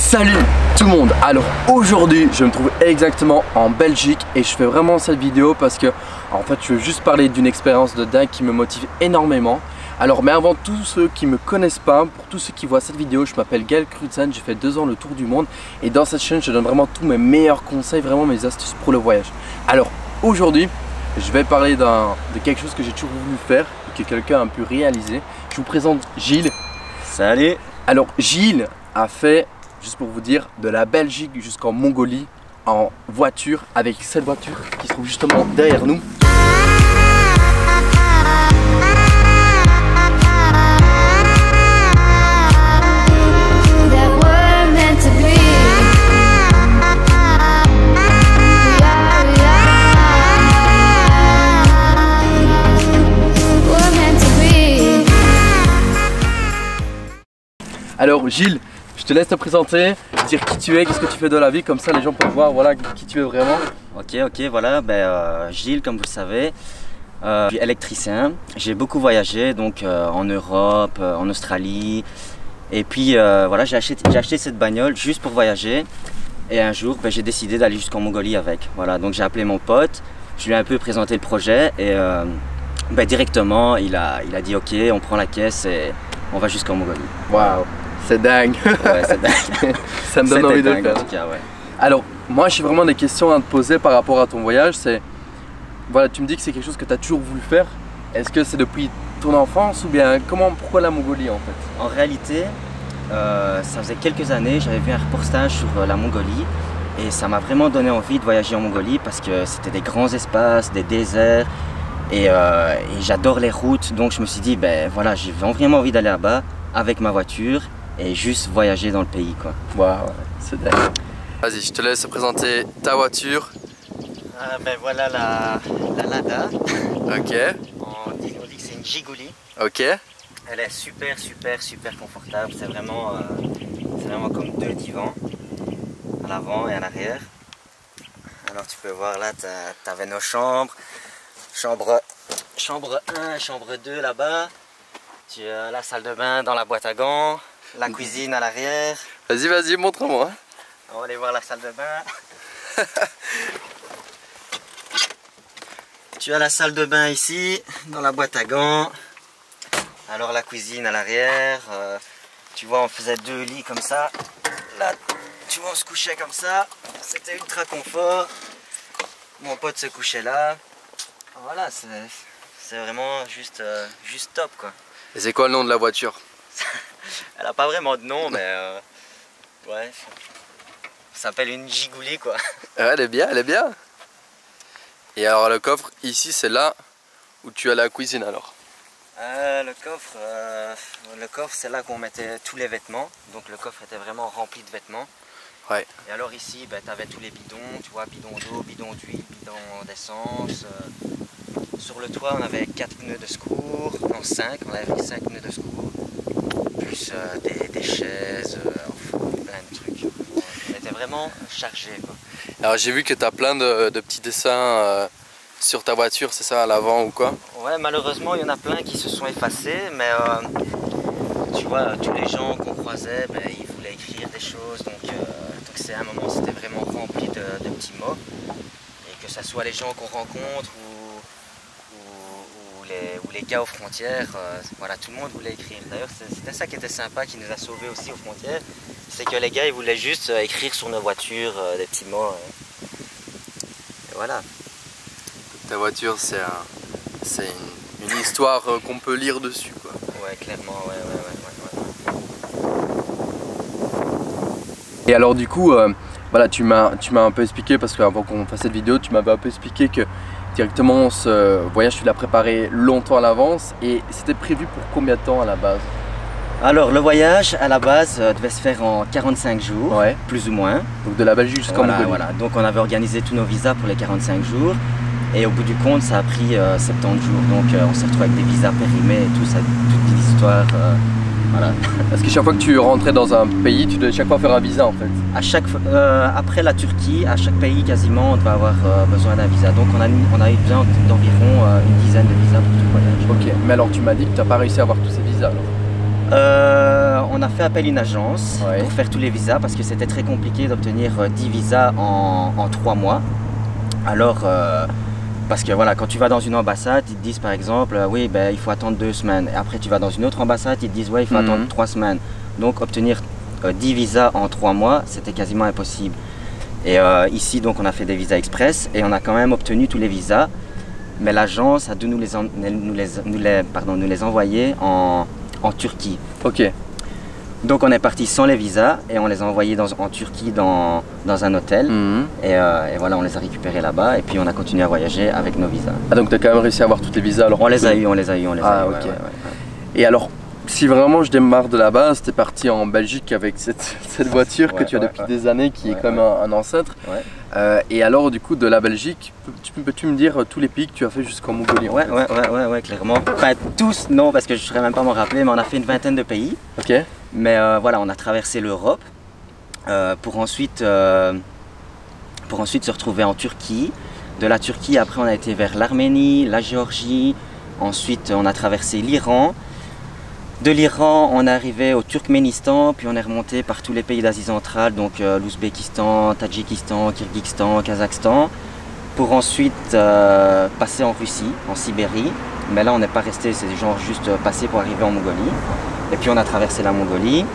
Salut tout le monde. Alors aujourd'hui je me trouve exactement en Belgique et je fais vraiment cette vidéo parce que en fait je veux juste parler d'une expérience de dingue qui me motive énormément. Alors mais avant tous ceux qui me connaissent pas, pour tous ceux qui voient cette vidéo, je m'appelle Gaël Crutzen, j'ai fait 2 ans le tour du monde et dans cette chaîne je donne vraiment tous mes meilleurs conseils, vraiment mes astuces pour le voyage. Alors aujourd'hui je vais parler de quelque chose que j'ai toujours voulu faire et que quelqu'un a pu réaliser. Je vous présente Gilles. Salut. Alors Gilles a fait, juste pour vous dire, de la Belgique jusqu'en Mongolie en voiture avec cette voiture qui se trouve justement derrière nous. Alors Gilles, je te laisse te présenter, dire qui tu es, qu'est-ce que tu fais de la vie, comme ça les gens peuvent voir voilà, qui tu es vraiment. Ok, voilà, Gilles, comme vous le savez, je suis électricien. J'ai beaucoup voyagé, donc en Europe, en Australie. Et puis voilà, j'ai acheté cette bagnole juste pour voyager. Et un jour, j'ai décidé d'aller jusqu'en Mongolie avec. Voilà, donc j'ai appelé mon pote, je lui ai un peu présenté le projet et directement il a dit ok, on prend la caisse et on va jusqu'en Mongolie. Waouh, c'est dingue. Ouais, c'est dingue. Ça me donne envie de le faire. En tout cas, ouais. Alors, moi j'ai vraiment des questions à te poser par rapport à ton voyage. C'est, voilà, tu me dis que c'est quelque chose que tu as toujours voulu faire. Est-ce que c'est depuis ton enfance ou bien pourquoi la Mongolie en fait? En réalité, ça faisait quelques années, j'avais vu un reportage sur la Mongolie et ça m'a vraiment donné envie de voyager en Mongolie parce que c'était des grands espaces, des déserts et j'adore les routes, donc je me suis dit voilà, j'ai vraiment envie d'aller là-bas avec ma voiture et juste voyager dans le pays quoi. Waouh, c'est dingue. Vas-y, je te laisse présenter ta voiture. Voilà la Lada. Ok. On dit que c'est une Jiguli. Ok. Elle est super confortable, c'est vraiment comme 2 divans à l'avant et à l'arrière. Alors tu peux voir là, tu avais nos chambres. Chambre 1, chambre 2 là-bas. Tu as la salle de bain dans la boîte à gants, la cuisine à l'arrière. Vas-y, montre-moi. On va aller voir la salle de bain. Tu as la salle de bain ici, dans la boîte à gants. Alors la cuisine à l'arrière. Tu vois, on faisait 2 lits comme ça. Là, tu vois, on se couchait comme ça. C'était ultra confort. Mon pote se couchait là. Voilà, c'est vraiment juste top quoi. Et c'est quoi le nom de la voiture? Elle a pas vraiment de nom, mais ouais, ça s'appelle une Jiguli quoi. Ouais, elle est bien, elle est bien. Et alors le coffre, ici c'est là où tu as la cuisine alors? Le coffre c'est là qu'on mettait tous les vêtements, donc le coffre était vraiment rempli de vêtements. Ouais. Et alors ici, tu avais tous les bidons, tu vois, bidon d'eau, bidon d'huile, bidon d'essence. Sur le toit, on avait 4 pneus de secours, non 5, on avait pris 5 pneus de secours, plus des chaises, plein de trucs. On était vraiment chargé quoi. Alors j'ai vu que tu as plein de petits dessins sur ta voiture, c'est ça, à l'avant ou quoi? Ouais, malheureusement, il y en a plein qui se sont effacés, mais tu vois, tous les gens qu'on croisait, ils voulaient écrire des choses, donc c'est un moment, c'était vraiment rempli de petits mots. Et que ce soit les gens qu'on rencontre ou les gars aux frontières, voilà, tout le monde voulait écrire. D'ailleurs, c'était ça qui était sympa, qui nous a sauvés aussi aux frontières, c'est que les gars, ils voulaient juste écrire sur nos voitures des petits mots. Et voilà. Ta voiture, c'est une histoire qu'on peut lire dessus, quoi. Ouais, clairement, ouais. Et alors du coup, voilà, tu m'as un peu expliqué, parce qu'avant qu'on fasse cette vidéo, tu m'avais un peu expliqué que directement ce voyage, tu l'as préparé longtemps à l'avance. Et c'était prévu pour combien de temps à la base? Alors le voyage à la base devait se faire en 45 jours, ouais, plus ou moins. Donc de la Belgique jusqu'en Mongolie. Voilà, donc on avait organisé tous nos visas pour les 45 jours. Et au bout du compte, ça a pris 70 jours. Donc on s'est retrouvé avec des visas périmés et tout ça, toute une histoire. Voilà. Parce que chaque fois que tu rentrais dans un pays, tu devais chaque fois faire un visa en fait? Après la Turquie, à chaque pays quasiment, on devait avoir besoin d'un visa. Donc on a eu besoin d'environ une dizaine de visas pour tout le voyage. Ok, mais alors tu m'as dit que tu n'as pas réussi à avoir tous ces visas alors? on a fait appel à une agence pour faire tous les visas parce que c'était très compliqué d'obtenir 10 visas en 3 mois. Alors, parce que voilà, quand tu vas dans une ambassade, ils te disent par exemple, oui, ben, il faut attendre 2 semaines. Et après, tu vas dans une autre ambassade, ils te disent, ouais, il faut attendre 3 semaines. Donc, obtenir 10 visas en 3 mois, c'était quasiment impossible. Et ici, donc, on a fait des visas express et on a quand même obtenu tous les visas. Mais l'agence a dû nous les envoyer en Turquie. Ok. Donc on est parti sans les visas et on les a envoyés en Turquie dans un hôtel. Et voilà, on les a récupérés là-bas et puis on a continué à voyager avec nos visas. Ah, donc tu as quand même réussi à avoir toutes les visas alors? On les a eu. Ok. Et alors, si vraiment je démarre de la base, tu es parti en Belgique avec cette voiture que tu as depuis des années qui est quand même un ancêtre. Et alors du coup de la Belgique, peux-tu me dire tous les pays que tu as fait jusqu'en Mongolie? Ouais, clairement. Enfin tous, non, parce que je ne saurais même pas m'en rappeler, mais on a fait une vingtaine de pays. Ok. Mais voilà, on a traversé l'Europe pour ensuite se retrouver en Turquie. De la Turquie, après on a été vers l'Arménie, la Géorgie, ensuite on a traversé l'Iran. De l'Iran, on est arrivé au Turkménistan, puis on est remonté par tous les pays d'Asie centrale, donc l'Ouzbékistan, Tadjikistan, Kirghizistan, Kazakhstan, pour ensuite passer en Russie, en Sibérie. Mais là, on n'est pas resté, c'est genre juste passé pour arriver en Mongolie. Et puis on a traversé la Mongolie,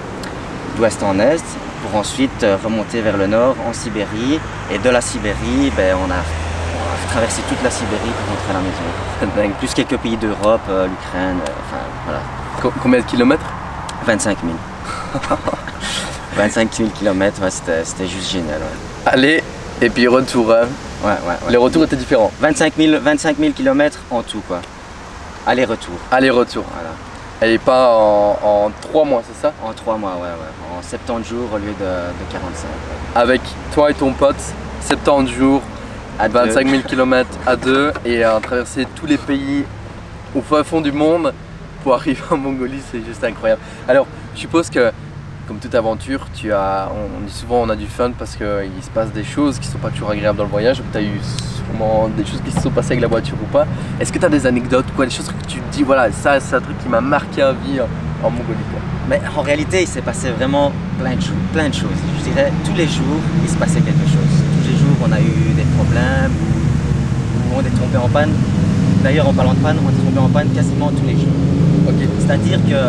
d'ouest en est, pour ensuite remonter vers le nord, en Sibérie. Et de la Sibérie, ben, on a traversé toute la Sibérie pour rentrer à la maison. Plus quelques pays d'Europe, l'Ukraine, enfin voilà. Combien de kilomètres? 25 000. 25 000 km, ouais, c'était juste génial. Ouais. Aller et puis retour. Hein. Ouais. Les retours étaient différents. 25 000 km en tout, quoi. Aller-retour. Aller-retour. Voilà. Et pas en 3 mois, c'est ça? En 3 mois, ouais. En 70 jours au lieu de 45. Ouais. Avec toi et ton pote, 70 jours, à 25 000 km à deux et à traverser tous les pays au fin fond du monde. Pour arriver en Mongolie, c'est juste incroyable. Alors, je suppose que, comme toute aventure, on dit souvent on a du fun parce qu'il se passe des choses qui ne sont pas toujours agréables dans le voyage. Tu as eu sûrement des choses qui se sont passées avec la voiture ou pas. Est-ce que tu as des anecdotes, quoi, des choses que tu te dis, voilà, ça c'est un truc qui m'a marqué à vie en Mongolie, quoi. Mais en réalité, il s'est passé vraiment plein de choses. Je dirais, tous les jours, il se passait quelque chose. Tous les jours, on a eu des problèmes, ou on est tombé en panne. D'ailleurs, en parlant de panne, on est tombé en panne quasiment tous les jours. Okay. C'est-à-dire que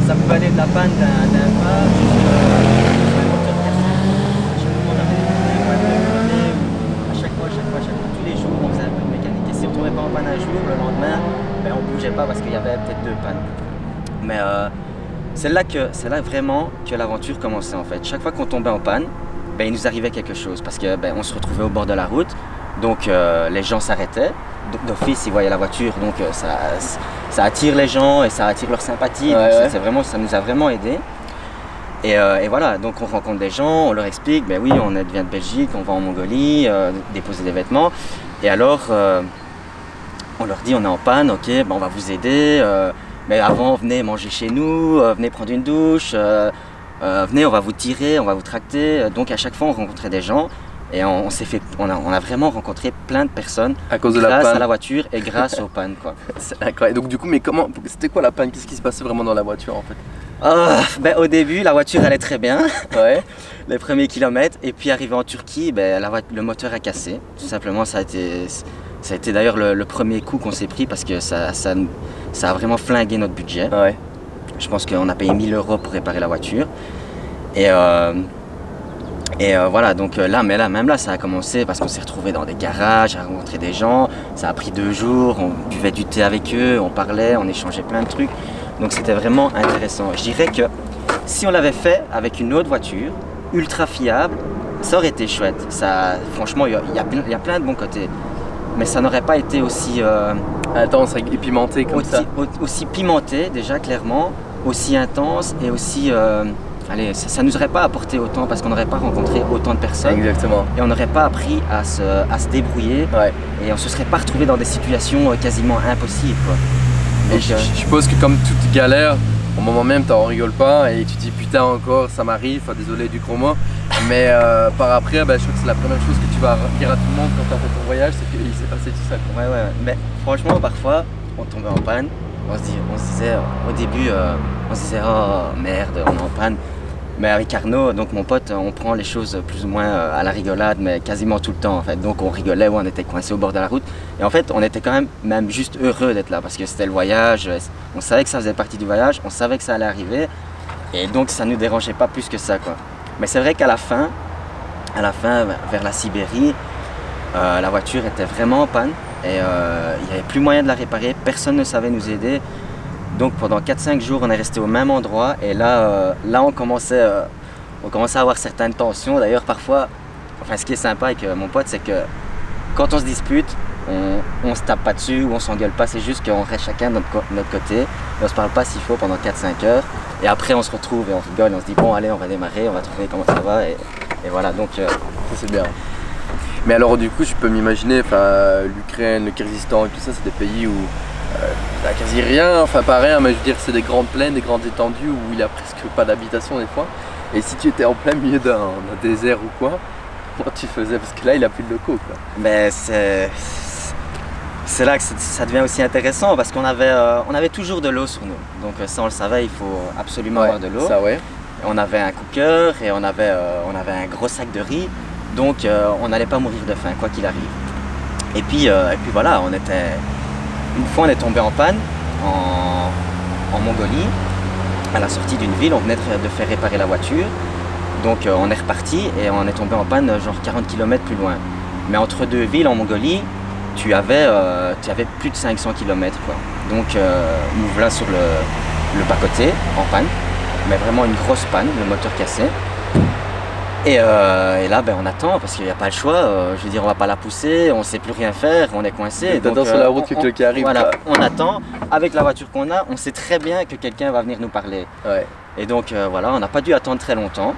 ça pouvait aller de la panne d'un phare jusqu'à un moteur cassé. À chaque fois, on avait des problèmes à chaque fois, tous les jours, on faisait un peu de mécanique. Et si on ne tombait pas en panne un jour, le lendemain, ben, on ne bougeait pas parce qu'il y avait peut-être 2 pannes. Mais c'est là vraiment que l'aventure commençait en fait. Chaque fois qu'on tombait en panne, ben, il nous arrivait quelque chose parce que ben, on se retrouvait au bord de la route. Donc les gens s'arrêtaient, d'office ils voyaient la voiture, donc ça attire les gens et ça attire leur sympathie, ça nous a vraiment aidé. Et voilà, donc on rencontre des gens, on leur explique, ben oui on vient de Belgique, on va en Mongolie, déposer des vêtements. Et alors on leur dit on est en panne, ok, ben on va vous aider, mais avant venez manger chez nous, venez prendre une douche, venez on va vous tirer, on va vous tracter. Donc à chaque fois on rencontrait des gens. Et on a vraiment rencontré plein de personnes à cause grâce à la voiture et grâce aux pannes, quoi. C'est incroyable. Donc du coup, mais c'était quoi la panne? Qu'est-ce qui se passait vraiment dans la voiture en fait? Ben, au début, la voiture allait très bien, les premiers kilomètres. Et puis arrivé en Turquie, ben, le moteur a cassé. Tout simplement, ça a été d'ailleurs le premier coup qu'on s'est pris parce que ça a vraiment flingué notre budget. Je pense qu'on a payé 1 000 € pour réparer la voiture. Et voilà, donc même là, ça a commencé parce qu'on s'est retrouvé dans des garages, à rencontrer des gens. Ça a pris 2 jours, on buvait du thé avec eux, on parlait, on échangeait plein de trucs. Donc c'était vraiment intéressant. Je dirais que si on l'avait fait avec une autre voiture, ultra fiable, ça aurait été chouette. Franchement, il y a plein de bons côtés. Mais ça n'aurait pas été aussi intense et pimenté comme ça. Aussi pimenté déjà, clairement, aussi intense et aussi... Allez, ça ne nous aurait pas apporté autant parce qu'on n'aurait pas rencontré autant de personnes. Exactement. Et on n'aurait pas appris à se débrouiller. Et on ne se serait pas retrouvé dans des situations quasiment impossibles, quoi. Donc, je suppose que comme toute galère, au moment même, tu n'en rigoles pas et tu te dis putain encore, ça m'arrive, enfin, désolé du gros mot. Mais par après, ben, je crois que c'est la première chose que tu vas dire à tout le monde quand tu as fait ton voyage, c'est qu'il s'est passé tout ça, quoi. Mais franchement, parfois, on tombait en panne. on se disait au début, on se disait oh merde, on est en panne. Mais avec Arnaud, donc mon pote, on prend les choses plus ou moins à la rigolade, mais quasiment tout le temps en fait. Donc on rigolait, on était coincé au bord de la route. Et en fait, on était quand même juste heureux d'être là parce que c'était le voyage. On savait que ça faisait partie du voyage, on savait que ça allait arriver. Et donc ça ne nous dérangeait pas plus que ça, quoi. Mais c'est vrai qu'à la fin, vers la Sibérie, la voiture était vraiment en panne. Et il n'y avait plus moyen de la réparer, personne ne savait nous aider. Donc pendant 4-5 jours, on est resté au même endroit et là, on commençait à avoir certaines tensions. D'ailleurs, parfois, enfin, ce qui est sympa avec mon pote, c'est que quand on se dispute, on se tape pas dessus ou on s'engueule pas, c'est juste qu'on reste chacun de notre côté et on se parle pas s'il faut pendant 4-5 heures. Et après, on se retrouve et on rigole et on se dit bon, allez, on va démarrer, on va trouver comment ça va et voilà. Donc, ça c'est bien. Mais alors, du coup, je peux m'imaginer, l'Ukraine, le Kyrgyzstan, tout ça, c'est des pays où il n'y a quasi rien, enfin pas rien, mais je veux dire c'est des grandes plaines, des grandes étendues où il n'y a presque pas d'habitation des fois. Et si tu étais en plein milieu d'un désert ou quoi, comment tu faisais? Parce que là il n'y a plus de locaux, quoi. Mais c'est là que ça devient aussi intéressant parce qu'on avait toujours de l'eau sur nous. Donc ça on le savait, il faut absolument avoir de l'eau. Ça ouais. On avait un cooker et on avait un gros sac de riz. Donc on n'allait pas mourir de faim quoi qu'il arrive. Et puis voilà, une fois on est tombé en panne en Mongolie, à la sortie d'une ville, on venait de faire réparer la voiture. Donc on est reparti et on est tombé en panne genre 40 km plus loin. Mais entre deux villes en Mongolie, tu avais plus de 500 km, quoi. Donc nous voilà sur le bas-côté en panne, mais vraiment une grosse panne, le moteur cassé. Et là, on attend parce qu'il n'y a pas le choix. Je veux dire, on va pas la pousser, on ne sait plus rien faire, on est coincé. Donc, sur la route qui arrive. Voilà, on attend. Avec la voiture qu'on a, on sait très bien que quelqu'un va venir nous parler. Ouais. Et donc voilà, on n'a pas dû attendre très longtemps.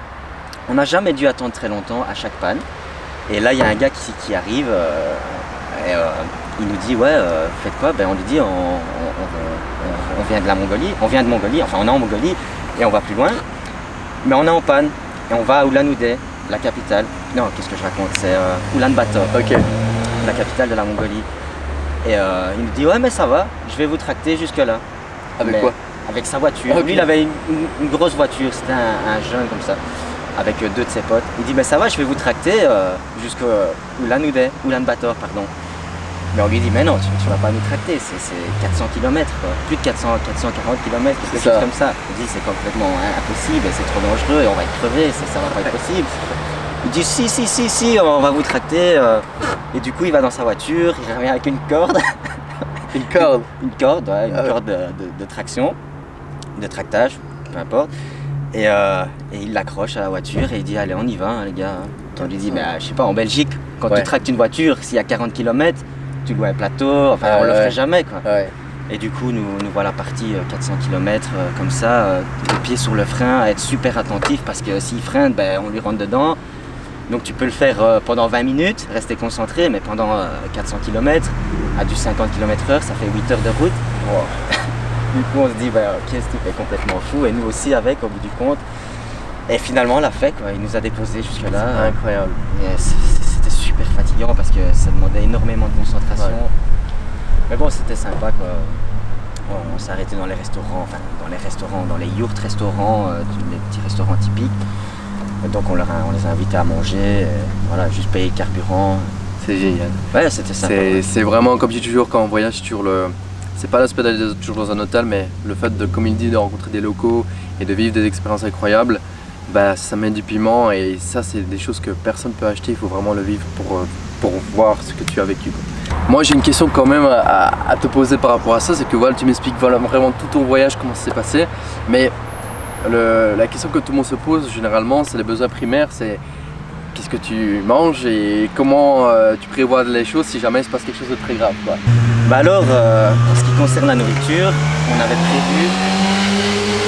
On n'a jamais dû attendre très longtemps à chaque panne. Et là, il y a un gars qui arrive et il nous dit ouais, faites quoi? On lui dit on vient de la Mongolie, enfin on est en Mongolie et on va plus loin, mais on est en panne. Et on va à Ulan-Ude, la capitale. Non, qu'est-ce que je raconte? C'est Ulaanbaatar, la capitale de la Mongolie. Et il nous dit ouais mais ça va, je vais vous tracter jusque là. Avec quoi? Avec sa voiture. Lui il avait une grosse voiture, c'était un jeune comme ça, avec deux de ses potes. Il dit mais ça va, je vais vous tracter jusqu'à Ulaanbaatar, pardon. Mais on lui dit mais non, tu vas pas nous tracter, c'est 400 km, quoi. Plus de 440 km, quelque chose comme ça. Il dit c'est complètement impossible, c'est trop dangereux et on va être crevé, ça va pas être possible. Il dit si, on va vous tracter. Et du coup il va dans sa voiture, il revient avec une corde. Une corde? Une corde, ouais, une corde de traction, de tractage, peu importe. Et il l'accroche à la voiture et il dit allez on y va hein, les gars. On lui dit je sais pas, en Belgique, quand tu tractes une voiture, s'il y a 40 km, tu loues un plateau, enfin on le ferait jamais quoi. Ouais. Et du coup nous voilà partis 400 km comme ça, les pieds sur le frein, à être super attentif parce que s'il freine, on lui rentre dedans. Donc tu peux le faire pendant 20 minutes, rester concentré, mais pendant 400 km, à du 50 km/h, ça fait 8 heures de route. Wow. Du coup on se dit ok, ce type est complètement fou et nous aussi avec au bout du compte. Et finalement on l'a fait quoi, il nous a déposés jusque là. Incroyable. C'était super fatigant parce que ça demandait énormément de concentration. Ouais. Mais bon c'était sympa quoi. On s'est arrêté dans les restaurants, dans les yurts restaurants, les petits restaurants typiques. Et donc on les a invités à manger, et voilà, juste payer le carburant. C'est génial. Ouais c'était sympa. C'est vraiment comme je dis toujours quand on voyage sur le... C'est pas l'aspect d'aller toujours dans un hôtel, mais le fait de, comme il dit, de rencontrer des locaux et de vivre des expériences incroyables, ça met du piment et ça c'est des choses que personne ne peut acheter, il faut vraiment le vivre pour voir ce que tu as vécu. Moi j'ai une question quand même à te poser par rapport à ça, c'est que voilà, tu m'expliques vraiment tout ton voyage, comment ça s'est passé, mais la question que tout le monde se pose généralement, c'est les besoins primaires, c'est qu'est-ce que tu manges et comment tu prévois les choses si jamais il se passe quelque chose de très grave, quoi. Alors, en ce qui concerne la nourriture, on avait prévu,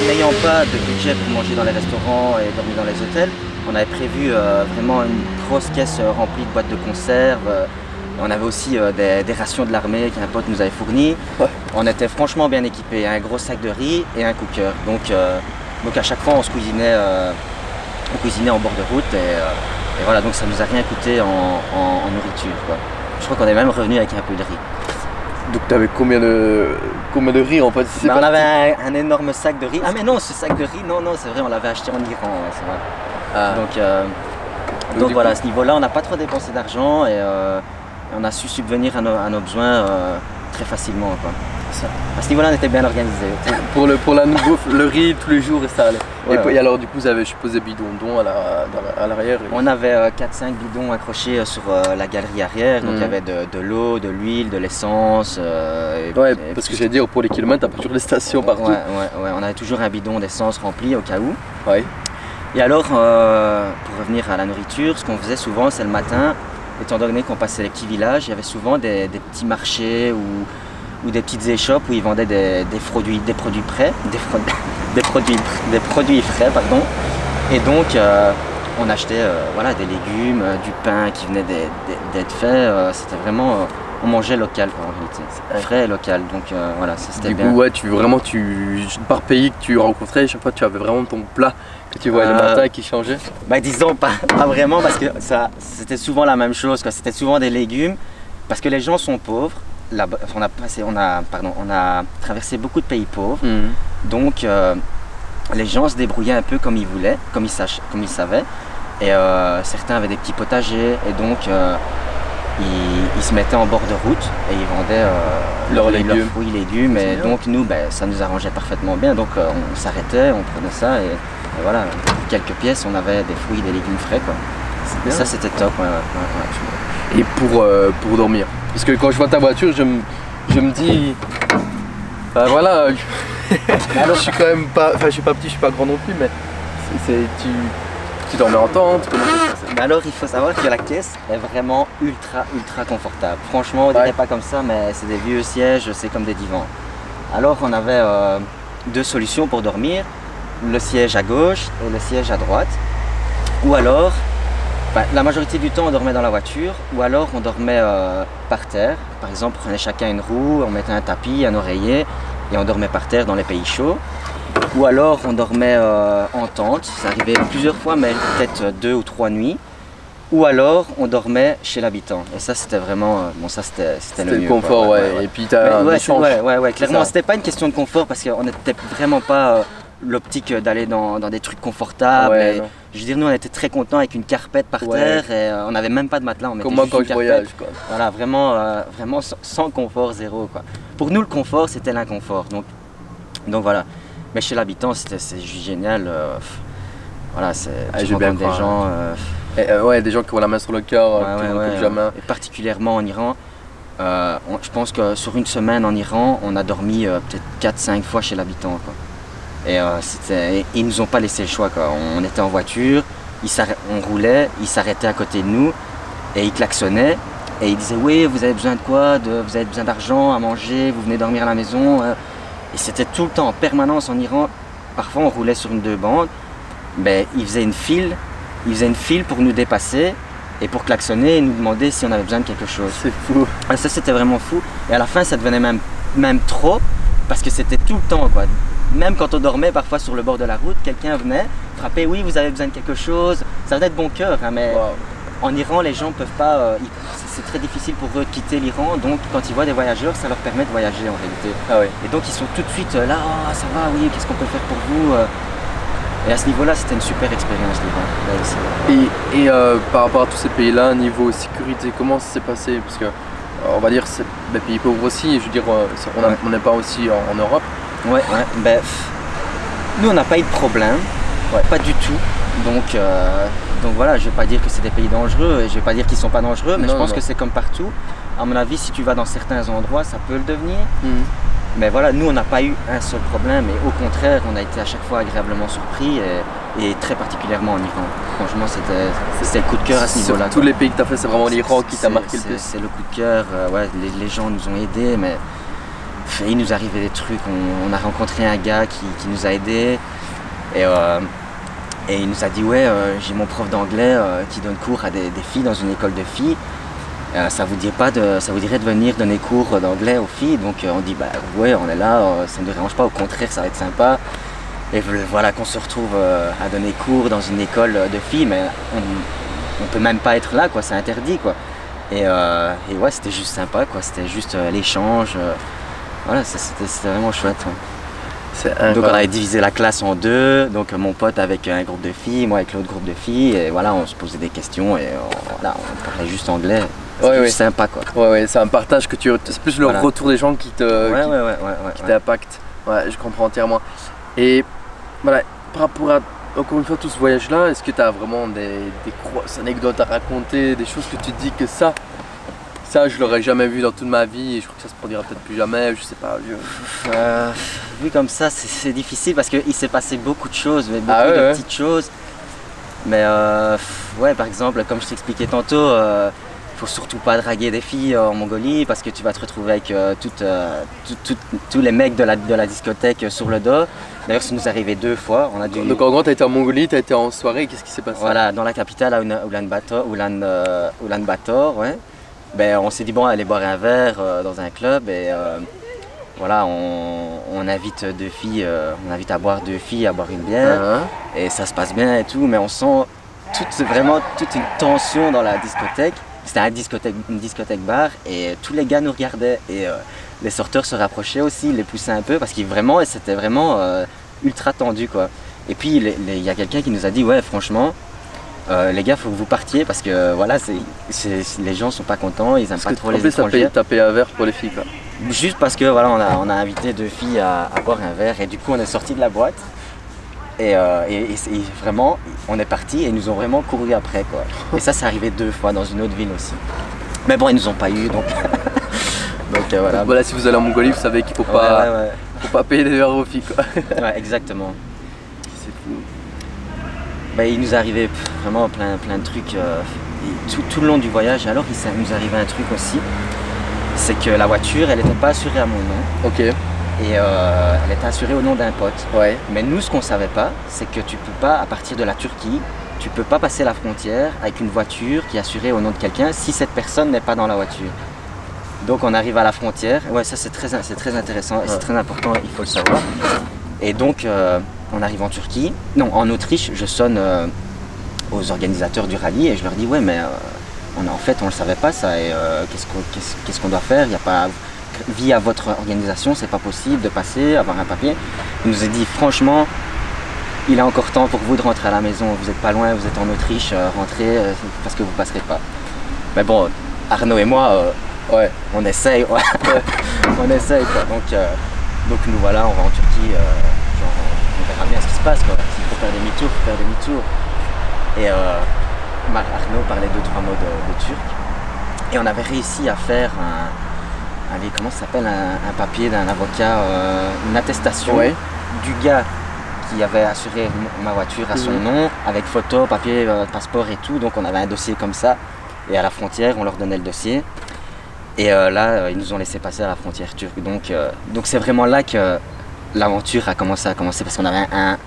n'ayant pas de budget pour manger dans les restaurants et dormir dans les hôtels, on avait prévu vraiment une grosse caisse remplie de boîtes de conserve. On avait aussi des rations de l'armée qu'un pote nous avait fournies. Ouais. On était franchement bien équipés, un gros sac de riz et un cooker. Donc à chaque fois on cuisinait en bord de route et voilà, donc ça nous a rien coûté en nourriture, quoi. Je crois qu'on est même revenu avec un peu de riz. Donc tu avais combien de riz en fait? Bah, on avait un énorme sac de riz. Ah mais non, ce sac de riz, non, c'est vrai, on l'avait acheté en Iran, ouais, c'est vrai. Ah. Donc voilà, à ce niveau-là, on n'a pas trop dépensé d'argent et on a su subvenir à nos besoins très facilement, quoi. Ça. À ce niveau-là, on était bien organisé. pour la bouffe, le riz tous les jours et ça allait. Ouais, et alors du coup, vous avez, je suppose, des bidons d'eau à l'arrière. On avait 4-5 bidons accrochés sur la galerie arrière. Donc il y avait de l'eau, de l'huile, de l'essence. Parce que j'allais dire, pour les kilomètres, t'as pas toujours des stations partout. Ouais, on avait toujours un bidon d'essence rempli au cas où. Ouais. Et alors, pour revenir à la nourriture, ce qu'on faisait souvent, c'est le matin, étant donné qu'on passait les petits villages, il y avait souvent des petits marchés ou des petites échoppes où ils vendaient des produits frais, pardon. Et donc on achetait voilà, des légumes, du pain qui venait d'être fait. C'était vraiment, on mangeait local quoi, en réalité, frais et local. Donc voilà, c'était bien. Du coup, par pays que tu rencontrais, chaque fois tu avais vraiment ton plat que tu voyais le matin qui changeait. Bah disons pas vraiment parce que c'était souvent la même chose, c'était souvent des légumes parce que les gens sont pauvres. On a traversé beaucoup de pays pauvres, donc les gens se débrouillaient un peu comme ils voulaient, comme ils savaient, et certains avaient des petits potagers, et donc ils se mettaient en bord de route et ils vendaient leurs fruits et légumes, et donc nous, ça nous arrangeait parfaitement bien, donc on s'arrêtait, on prenait ça, et voilà, pour quelques pièces, on avait des fruits et des légumes frais, quoi. Et ça, c'était top. Et pour dormir, parce que quand je vois ta voiture, je me dis, voilà, alors je suis quand même pas, je suis pas petit, je suis pas grand non plus, mais tu dormais en tente, comment ça se passe? Alors il faut savoir que la caisse est vraiment ultra confortable. Franchement, on dirait pas comme ça, mais c'est des vieux sièges, c'est comme des divans. Alors on avait deux solutions pour dormir, le siège à gauche et le siège à droite, ou alors la majorité du temps on dormait dans la voiture, ou alors on dormait par terre. Par exemple, on prenait chacun une roue, on mettait un tapis, un oreiller et on dormait par terre dans les pays chauds. Ou alors on dormait en tente, ça arrivait plusieurs fois, mais peut-être 2 ou 3 nuits. Ou alors on dormait chez l'habitant. Et ça c'était vraiment, c'était le mieux. Le confort, quoi. Ouais. Et puis t'as clairement c'était pas une question de confort parce qu'on n'était vraiment pas l'optique d'aller dans des trucs confortables. Je veux dire, nous on était très contents avec une carpette par terre et on n'avait même pas de matelas. Comme moi quand je voyage, quoi. Voilà, vraiment sans confort, zéro, quoi. Pour nous le confort c'était l'inconfort. Donc voilà. Mais chez l'habitant c'est juste génial. Voilà, tu rencontres des gens. Des gens qui ont la main sur le cœur, comme jamais. Et particulièrement en Iran. Je pense que sur une semaine en Iran, on a dormi peut-être 4-5 fois chez l'habitant, quoi. Et ils nous ont pas laissé le choix, quoi. On était en voiture, on roulait, ils s'arrêtaient à côté de nous et ils klaxonnaient et ils disaient oui, vous avez besoin de quoi, vous avez besoin d'argent, à manger, vous venez dormir à la maison. Et c'était tout le temps en permanence en Iran. Parfois on roulait sur une 2 bandes, mais ils faisaient une file pour nous dépasser et pour klaxonner et nous demander si on avait besoin de quelque chose. C'est fou. Et ça c'était vraiment fou. Et à la fin ça devenait même trop parce que c'était tout le temps, quoi. Même quand on dormait parfois sur le bord de la route, quelqu'un venait frapper, oui vous avez besoin de quelque chose. Ça venait de bon cœur, hein, mais en Iran les gens peuvent pas, c'est très difficile pour eux de quitter l'Iran, donc quand ils voient des voyageurs ça leur permet de voyager en réalité. Et donc ils sont tout de suite là, oh, ça va, oui, qu'est-ce qu'on peut faire pour vous? Et à ce niveau-là, c'était une super expérience, l'Iran. Et par rapport à tous ces pays-là, niveau sécurité, comment ça s'est passé? Parce que, on va dire, c'est des pays pauvres aussi, je veux dire, on n'est pas aussi en Europe. Nous, on n'a pas eu de problème, pas du tout. Donc voilà, je ne vais pas dire que c'est des pays dangereux, et je ne vais pas dire qu'ils ne sont pas dangereux, mais je pense que c'est comme partout. À mon avis, si tu vas dans certains endroits, ça peut le devenir. Mais voilà, nous on n'a pas eu un seul problème et au contraire on a été à chaque fois agréablement surpris et très particulièrement en Iran. Franchement c'était le coup de cœur à ce niveau-là. Tous les pays que tu as fait, c'est vraiment l'Iran qui t'a marqué le plus. C'est le coup de cœur, les gens nous ont aidés, mais il nous arrivait des trucs. On a rencontré un gars qui nous a aidés et il nous a dit j'ai mon prof d'anglais qui donne cours à des filles dans une école de filles. Ça vous dirait de venir donner cours d'anglais aux filles, donc on dit ouais, on est là, ça ne nous dérange pas, au contraire ça va être sympa. Et voilà qu'on se retrouve à donner cours dans une école de filles, mais on peut même pas être là, quoi, c'est interdit, quoi. Et ouais, c'était juste sympa, quoi. C'était juste l'échange. Voilà, c'était vraiment chouette. Ouais. Donc on avait divisé la classe en deux, donc mon pote avec un groupe de filles, moi avec l'autre groupe de filles, et voilà, on se posait des questions et voilà, on parlait juste anglais. C'était juste sympa, quoi. Ouais, c'est un partage que c'est plus le retour des gens qui t'impacte. Ouais, je comprends entièrement. Et voilà, par rapport à encore une fois tout ce voyage-là, est-ce que tu as vraiment des grosses anecdotes à raconter, des choses que tu te dis que ça je l'aurais jamais vu dans toute ma vie et je crois que ça se produira peut-être plus jamais, je sais pas. Vu comme ça, c'est difficile parce qu'il s'est passé beaucoup de choses, mais beaucoup de petites choses. Mais ouais, par exemple, comme je t'expliquais tantôt, faut surtout pas draguer des filles en Mongolie parce que tu vas te retrouver avec tous les mecs de la discothèque sur le dos. D'ailleurs, ça nous est arrivé 2 fois. Donc en gros, tu as été en Mongolie, tu as été en soirée, qu'est-ce qui s'est passé? Voilà, dans la capitale, à Ulaanbaatar, ouais. Ben, on s'est dit, bon, aller boire un verre dans un club et voilà, on invite 2 filles, on invite à boire 2 filles, à boire une bière et ça se passe bien et tout, mais on sent vraiment toute une tension dans la discothèque. C'était une discothèque bar et tous les gars nous regardaient et les sorteurs se rapprochaient aussi, ils les poussaient un peu parce que c'était vraiment ultra tendu, quoi. Et puis il y a quelqu'un qui nous a dit, ouais, franchement, les gars, faut que vous partiez parce que voilà, les gens sont pas contents, ils aiment pas trop les étrangers. T'as payé un verre pour les filles, quoi. Juste parce que voilà, on a invité 2 filles à boire un verre et du coup on est sorti de la boîte et vraiment on est parti et ils nous ont vraiment couru après, quoi. Et ça, c'est arrivé 2 fois dans une autre ville aussi. Mais bon, ils nous ont pas eu donc. Voilà. Donc voilà, si vous allez en Mongolie, vous savez qu'il faut pas payer des verres aux filles, quoi. Ouais, exactement. C'est fou. Bah, il nous est arrivé vraiment plein de trucs tout le long du voyage. Alors il nous est arrivé un truc aussi, c'est que la voiture, elle n'était pas assurée à mon nom. Ok. Et elle était assurée au nom d'un pote. Ouais. Mais nous, ce qu'on savait pas, c'est que tu peux pas, à partir de la Turquie, tu peux pas passer la frontière avec une voiture qui est assurée au nom de quelqu'un si cette personne n'est pas dans la voiture. Donc on arrive à la frontière. Ouais, ça c'est très intéressant et c'est très important, il faut le savoir. Et donc on arrive en Turquie, non, en Autriche. Je sonne aux organisateurs du rallye et je leur dis, ouais, mais en fait on le savait pas ça et qu'est-ce qu'on doit faire? Il n'y a pas, via votre organisation, c'est pas possible de passer, avoir un papier. Il nous a dit, franchement, il est encore temps pour vous de rentrer à la maison, vous n'êtes pas loin, vous êtes en Autriche, rentrez parce que vous passerez pas. Mais bon, Arnaud et moi, ouais, on essaye, ouais. On essaye, quoi. Donc nous voilà, on va en Turquie, on verra bien ce qui se passe, quoi. S'il faut faire demi-tour, il faut faire demi-tour. Et Arnaud parlait 2-3 mots de turc. Et on avait réussi à faire comment ça s'appelle, un papier d'un avocat, une attestation du gars qui avait assuré ma voiture à son nom, avec photo, papier, passeport et tout. Donc on avait un dossier comme ça. Et à la frontière, on leur donnait le dossier. Et là, ils nous ont laissé passer à la frontière turque. Donc c'est vraiment là que l'aventure a commencé parce qu'on avait un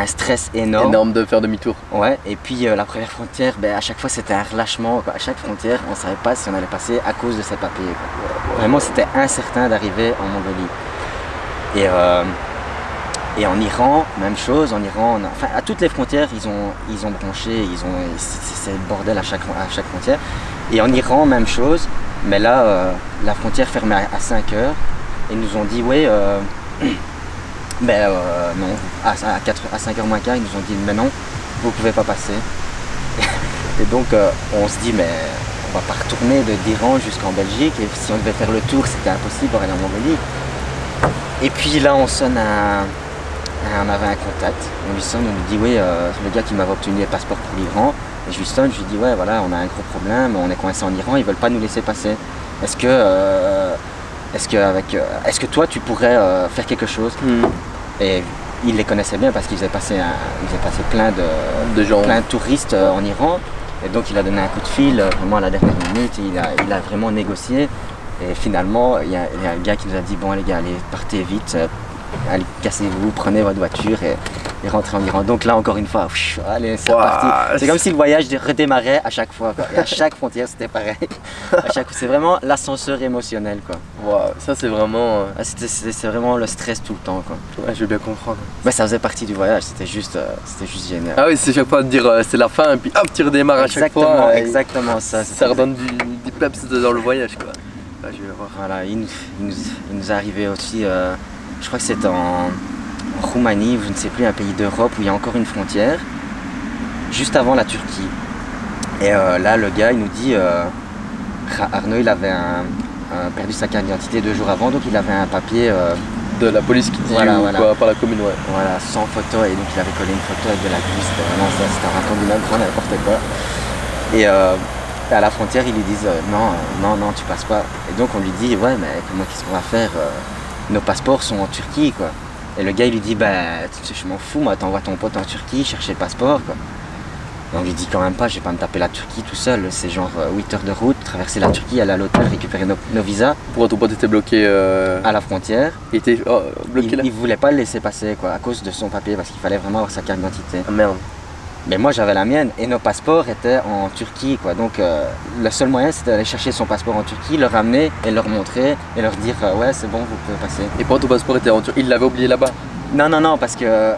stress énorme. Énorme de faire demi-tour. Ouais, et puis la première frontière, à chaque fois c'était un relâchement, quoi. À chaque frontière, on ne savait pas si on allait passer à cause de ces papiers, quoi. Vraiment, c'était incertain d'arriver en Mongolie. Et en Iran, même chose. En Iran, enfin à toutes les frontières, ils ont branché, c'est le bordel à chaque frontière. Et en Iran, même chose. Mais là, la frontière fermait à 5 h. Et ils nous ont dit, ouais, non, à 5 h moins quart, ils nous ont dit, mais non, vous ne pouvez pas passer. Et donc, on se dit, mais on va pas retourner d'Iran jusqu'en Belgique. Et si on devait faire le tour, c'était impossible pour aller en Mongolie. Et puis là, on sonne on avait un contact, on lui sonne, on lui dit, oui, le gars qui m'avait obtenu le passeport pour l'Iran. Et je lui sonne, je lui dis, ouais, voilà, on a un gros problème, on est coincé en Iran, ils veulent pas nous laisser passer. Est-ce que toi, tu pourrais faire quelque chose? Et il les connaissait bien parce qu'ils faisaient passer plein de touristes en Iran. Et donc il a donné un coup de fil vraiment à la dernière minute, il a vraiment négocié. Et finalement, il y a un gars qui nous a dit, bon les gars, allez, partez vite, allez, cassez-vous, prenez votre voiture et rentrez en Iran. Donc là, encore une fois, allez, c'est reparti. C'est comme si le voyage redémarrait à chaque fois, quoi. Et à chaque frontière, c'était pareil. C'est vraiment l'ascenseur émotionnel, quoi. Wow, ça c'est vraiment... c'est vraiment le stress tout le temps, quoi. Ouais, je veux bien comprendre. Mais ça faisait partie du voyage, c'était juste génial. Ah oui, c'est chaque fois de dire c'est la fin et puis hop, tu redémarres à chaque fois. Exactement ça. Ça redonne du de peps dans le voyage quoi. Ah, je vais voir. Voilà, il nous est arrivé aussi, je crois que c'est en Roumanie, ou je ne sais plus, un pays d'Europe où il y a encore une frontière, juste avant la Turquie. Et là, le gars, il nous dit, Arnaud, il avait perdu sa carte d'identité 2 jours avant, donc il avait un papier de la police qui dit voilà, ou voilà. quoi, par la commune, ouais. Voilà, sans photo, et donc il avait collé une photo avec de la cuisse, c'était vraiment ça, c'était un raconte du même grand n'importe quoi. Et à la frontière, ils lui disent non, tu passes pas. Et donc on lui dit, ouais, mais comment qu'est-ce qu'on va faire, nos passeports sont en Turquie, quoi. Et le gars, il lui dit, bah, je m'en fous, moi, t'envoies ton pote en Turquie chercher le passeport, quoi. Et on lui dit quand même pas, je vais pas me taper la Turquie tout seul, c'est genre 8 heures de route, traverser la Turquie, aller à l'hôtel, récupérer nos visas. Pourquoi ton pote était bloqué à la frontière. Il était bloqué là? Il voulait pas le laisser passer, quoi, à cause de son papier, parce qu'il fallait vraiment avoir sa carte d'identité. Ah merde. Mais moi j'avais la mienne et nos passeports étaient en Turquie, quoi. Donc le seul moyen c'était d'aller chercher son passeport en Turquie, le ramener et leur montrer et leur dire ouais c'est bon, vous pouvez passer. Et pourquoi ton passeport était en Turquie? Il l'avait oublié là-bas? Non, parce que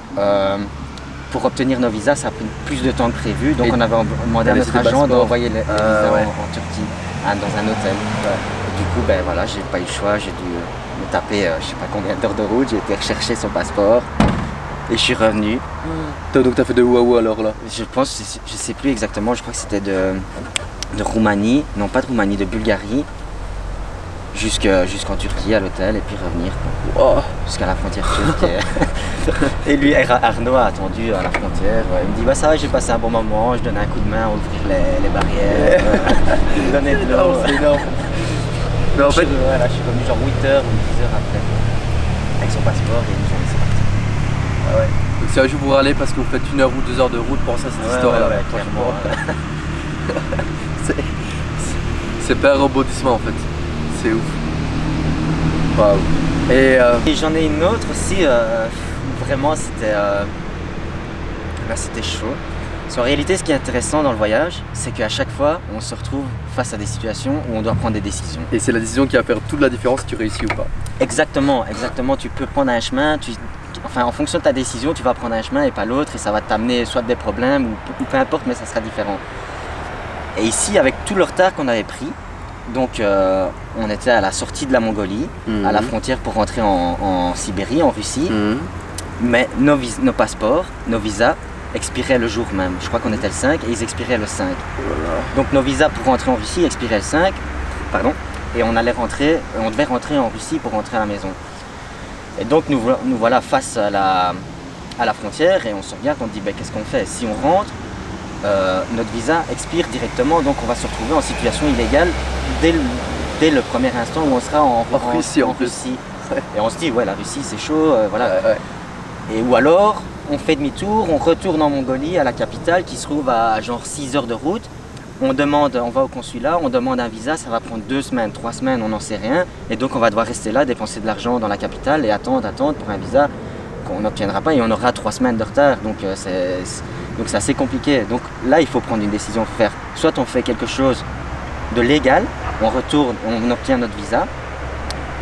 pour obtenir nos visas ça a pris plus de temps que prévu, donc on avait demandé à notre agent d'envoyer les visas en Turquie, dans un hôtel. Ouais. Et du coup ben voilà, j'ai pas eu le choix, j'ai dû me taper je sais pas combien d'heures de route, j'ai été rechercher son passeport. Et je suis revenu. Donc t'as fait de où à où alors là? Je pense, je sais plus exactement, je crois que c'était de Roumanie, non pas de Roumanie, de Bulgarie, jusqu'en Turquie à l'hôtel et puis revenir. Oh. Jusqu'à la frontière turque. Et lui, Arnaud a attendu à la frontière, il me dit bah ça va, j'ai passé un bon moment, je donnais un coup de main à ouvrir les barrières, il me donnait de l'eau. C'est énorme. Mais en fait, voilà, je suis revenu genre 8 heures ou 10 heures après, avec son passeport et ils nous ont laissé partir. Ah ouais. Donc c'est un jour pour aller parce que vous faites 1 heure ou 2 heures de route pour ça cette histoire là. Ouais, clairement. C'est pas un rebondissement en fait. C'est ouf. Waouh. Et j'en ai une autre aussi, vraiment c'était chaud. En réalité, ce qui est intéressant dans le voyage, c'est qu'à chaque fois, on se retrouve face à des situations où on doit prendre des décisions. Et c'est la décision qui va faire toute la différence si tu réussis ou pas. Exactement. Tu peux prendre un chemin, en fonction de ta décision, tu vas prendre un chemin et pas l'autre, et ça va t'amener soit des problèmes ou peu importe, mais ça sera différent. Et ici, avec tout le retard qu'on avait pris, donc on était à la sortie de la Mongolie, à la frontière pour rentrer en Sibérie, en Russie, mais nos passeports, nos visas expiraient le jour même. Je crois qu'on était le 5 et ils expiraient le 5. Donc nos visas pour rentrer en Russie expiraient le 5, et on devait rentrer en Russie pour rentrer à la maison. Et donc nous voilà face à la frontière et on se regarde, on dit qu'est-ce qu'on fait? Si on rentre, notre visa expire directement, donc on va se retrouver en situation illégale dès le premier instant où on sera en Russie. Ouais. Et on se dit la Russie c'est chaud, voilà. Ouais. Et ou alors on fait demi-tour, on retourne en Mongolie, à la capitale qui se trouve à genre 6 heures de route. On va au consulat, on demande un visa, ça va prendre 2 semaines, 3 semaines, on n'en sait rien. Et donc on va devoir rester là, dépenser de l'argent dans la capitale et attendre pour un visa qu'on n'obtiendra pas et on aura 3 semaines de retard. Donc c'est assez compliqué. Donc là il faut prendre une décision, soit on fait quelque chose de légal, on retourne, on obtient notre visa,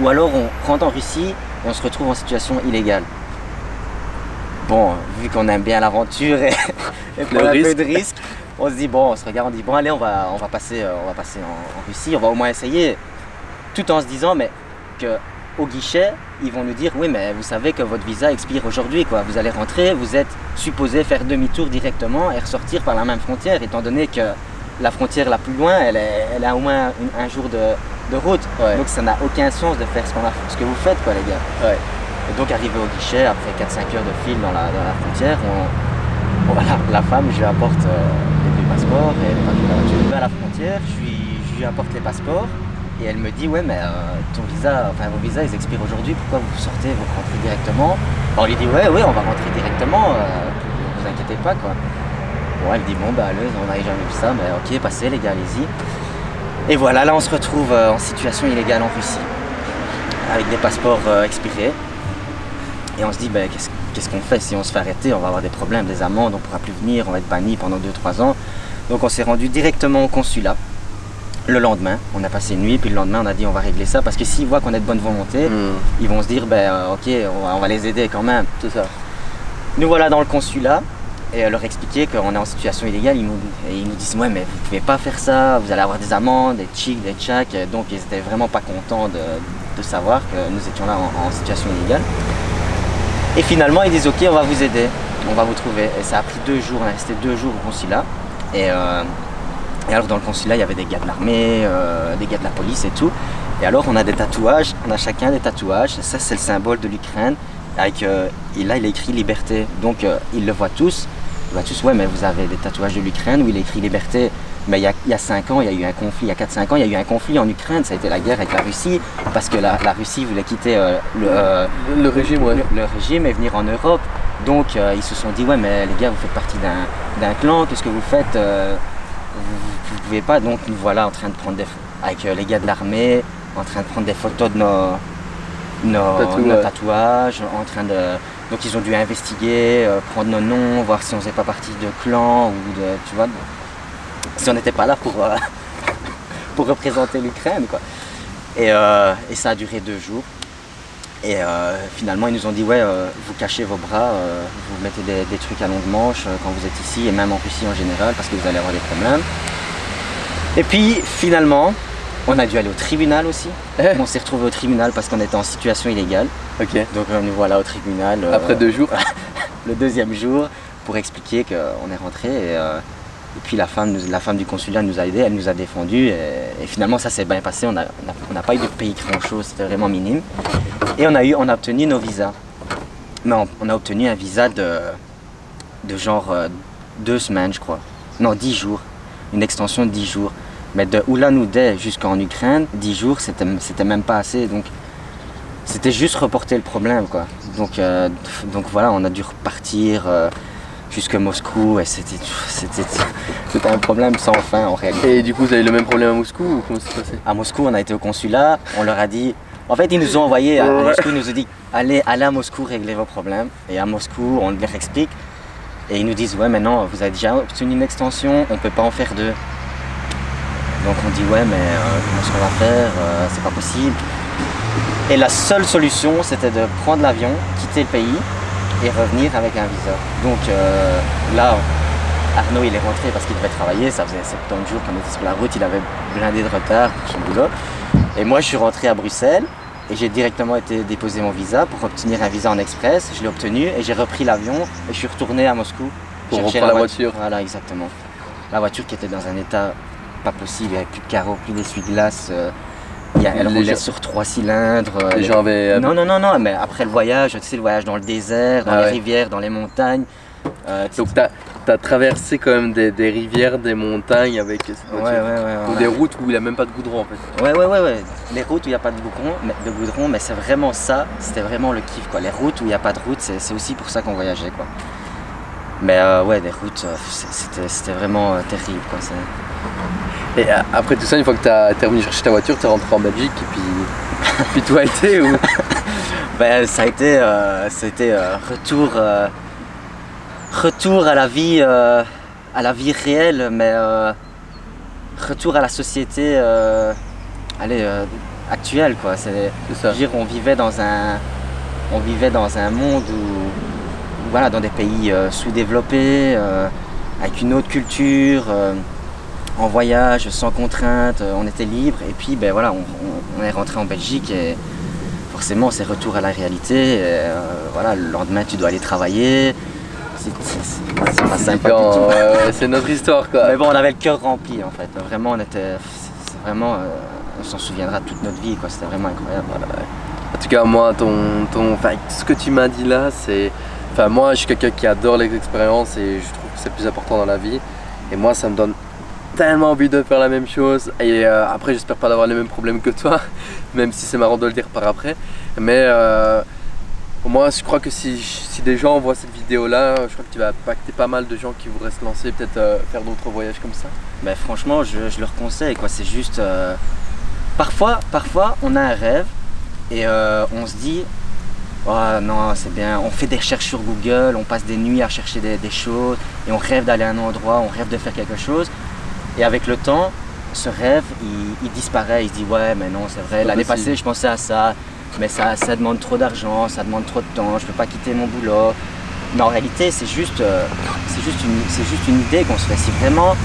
ou alors on rentre en Russie et on se retrouve en situation illégale. Bon, vu qu'on aime bien l'aventure et prendre un peu de risque, on se dit on se regarde, on dit allez on va passer en Russie, on va au moins essayer, tout en se disant que au guichet ils vont nous dire oui mais vous savez que votre visa expire aujourd'hui quoi, vous allez rentrer, vous êtes supposé faire demi-tour directement et ressortir par la même frontière étant donné que la frontière la plus loin elle a au moins un jour de route, donc ça n'a aucun sens de faire ce que vous faites quoi les gars. Ouais. Et donc arrivé au guichet après 4-5 heures de fil dans la frontière, la femme je lui apporte les passeports et les papiers de la voiture. Je vais à la frontière, je lui apporte les passeports et elle me dit ouais mais vos visas ils expirent aujourd'hui, pourquoi vous sortez, vous rentrez directement? On lui dit ouais on va rentrer directement, vous inquiétez pas quoi. Bon elle dit allez, on n'avait jamais vu ça, mais ok passez les gars, allez-y. Et voilà, là on se retrouve en situation illégale en Russie, avec des passeports expirés. Et on se dit qu'est-ce qu'on fait? Si on se fait arrêter, on va avoir des problèmes, des amendes, on ne pourra plus venir, on va être banni pendant 2-3 ans. Donc on s'est rendu directement au consulat. Le lendemain, on a passé une nuit, puis le lendemain on a dit on va régler ça, parce que s'ils voient qu'on est de bonne volonté, ils vont se dire ok on va les aider quand même. C'est ça. Nous voilà dans le consulat, et leur expliquer qu'on est en situation illégale. Ils nous disent ouais mais vous pouvez pas faire ça, vous allez avoir des amendes, des tchiks, des tchaks. Donc ils étaient vraiment pas contents de savoir que nous étions là en situation illégale. Et finalement ils disent ok, on va vous aider, on va vous trouver. Et ça a pris 2 jours, on est resté 2 jours au consulat. Et alors dans le consulat il y avait des gars de l'armée, des gars de la police et tout. Et alors on a des tatouages, on a chacun des tatouages. Ça c'est le symbole de l'Ukraine. Avec, et là il est écrit liberté, donc ils le voient tous. Ils voient tous, ouais mais vous avez des tatouages de l'Ukraine où il est écrit liberté. Mais il y a 5 ans, il y a eu un conflit, il y a 4-5 ans, il y a eu un conflit en Ukraine, ça a été la guerre avec la Russie, parce que la Russie voulait quitter le régime, ouais. le régime et venir en Europe. Donc ils se sont dit, ouais mais les gars vous faites partie d'un clan, qu'est-ce que vous faites, vous pouvez pas. Donc nous voilà en train de prendre avec les gars de l'armée, en train de prendre des photos de nos tatouages, en train de... Donc ils ont dû investiguer, prendre nos noms, voir si on faisait pas partie de clan ou de... Tu vois, si on n'était pas là pour, pour représenter l'Ukraine, quoi. Et ça a duré 2 jours. Et finalement ils nous ont dit ouais, vous cachez vos bras, vous mettez des trucs à longue manche quand vous êtes ici et même en Russie en général parce que vous allez avoir des problèmes. Et puis finalement, on a dû aller au tribunal aussi. On s'est retrouvé au tribunal parce qu'on était en situation illégale. Ok. Donc nous voilà au tribunal. Après 2 jours. Le 2e jour pour expliquer qu'on est rentré. Et puis la femme du consulat nous a aidés, elle nous a défendus. Et finalement ça s'est bien passé. On n'a pas eu de payer grand chose, c'était vraiment minime. Et on a obtenu nos visas. Mais on a obtenu un visa de genre 2 semaines je crois. Non 10 jours. Une extension de 10 jours. Mais de Ulan-Ude jusqu'en Ukraine, 10 jours, c'était même pas assez. Donc, c'était juste reporter le problème, quoi. Donc voilà, on a dû repartir jusqu'à Moscou et c'était un problème sans fin en réalité. Et du coup, vous avez le même problème à Moscou ou comment ça s'est passé? À Moscou, on a été au consulat, on leur a dit... En fait, ils nous ont envoyés à Moscou, ils nous ont dit allez à Moscou régler vos problèmes. Et à Moscou, on leur explique. Et ils nous disent ouais, maintenant, vous avez déjà obtenu une extension, on peut pas en faire 2. Donc on dit ouais mais comment est-ce qu'on va faire, c'est pas possible. Et la seule solution c'était de prendre l'avion, quitter le pays et revenir avec un visa. Donc là Arnaud il est rentré parce qu'il devait travailler, ça faisait 70 jours qu'on était sur la route, il avait blindé de retard pour son boulot. Et moi je suis rentré à Bruxelles et j'ai directement été déposer mon visa pour obtenir un visa en express. Je l'ai obtenu et j'ai repris l'avion et je suis retourné à Moscou. Pour reprendre la voiture. Voilà exactement. La voiture qui était dans un état pas possible, il n'y avait plus de carreaux, plus d'essuie-glace, elle roulait sur 3 cylindres. Les gens avaient... Non, mais après le voyage, tu sais, le voyage dans le désert, dans les rivières, dans les montagnes. Donc tu as traversé quand même des rivières, des montagnes avec cette voiture. Ou des routes où il n'y a même pas de goudron en fait. Ouais. Les routes où il n'y a pas de goudron, mais c'est vraiment ça, c'était vraiment le kiff, quoi. Les routes où il n'y a pas de route, c'est aussi pour ça qu'on voyageait, quoi. Mais ouais, des routes, c'était vraiment terrible, quoi. Et après tout ça, une fois que tu es revenu chercher ta voiture, tu es rentré en Belgique et puis tout a été ou... Ben, ça a été retour à la vie réelle, mais retour à la société actuelle, quoi. C'est ça. Je veux dire, on vivait dans un monde où voilà, dans des pays sous-développés, avec une autre culture. En voyage, sans contrainte, on était libre et puis ben voilà, on est rentré en Belgique et forcément c'est retour à la réalité. Et, voilà, le lendemain tu dois aller travailler, c'est pas sympa du tout. C'est notre histoire quoi. Mais bon, on avait le cœur rempli en fait, vraiment on s'en souviendra toute notre vie quoi, c'était vraiment incroyable. En tout cas moi, ce que tu m'as dit là, c'est... Enfin moi je suis quelqu'un qui adore les expériences et je trouve que c'est le plus important dans la vie. Et moi ça me donne tellement envie de faire la même chose et après j'espère pas d'avoir les mêmes problèmes que toi même si c'est marrant de le dire par après mais moi je crois que si des gens voient cette vidéo là, je crois que tu vas impacter pas mal de gens qui voudraient se lancer, peut-être faire d'autres voyages comme ça. Ben franchement je leur conseille quoi, c'est juste parfois on a un rêve et on se dit oh non c'est bien, on fait des recherches sur Google, on passe des nuits à chercher des choses et on rêve d'aller à un endroit, on rêve de faire quelque chose. Et avec le temps, ce rêve, il disparaît, il se dit ouais mais non c'est vrai, l'année passée je pensais à ça, mais ça demande trop d'argent, ça demande trop de temps, je peux pas quitter mon boulot. Mais en réalité, c'est juste une idée qu'on se fait. Si vraiment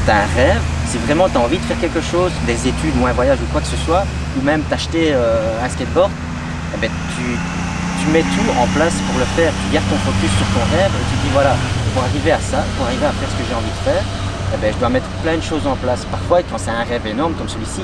tu as un rêve, si vraiment tu as envie de faire quelque chose, des études ou un voyage ou quoi que ce soit, ou même t'acheter un skateboard, eh ben, tu mets tout en place pour le faire. Tu gardes ton focus sur ton rêve et tu te dis voilà, pour arriver à ça, pour arriver à faire ce que j'ai envie de faire, eh ben, je dois mettre plein de choses en place. Parfois, quand c'est un rêve énorme comme celui-ci,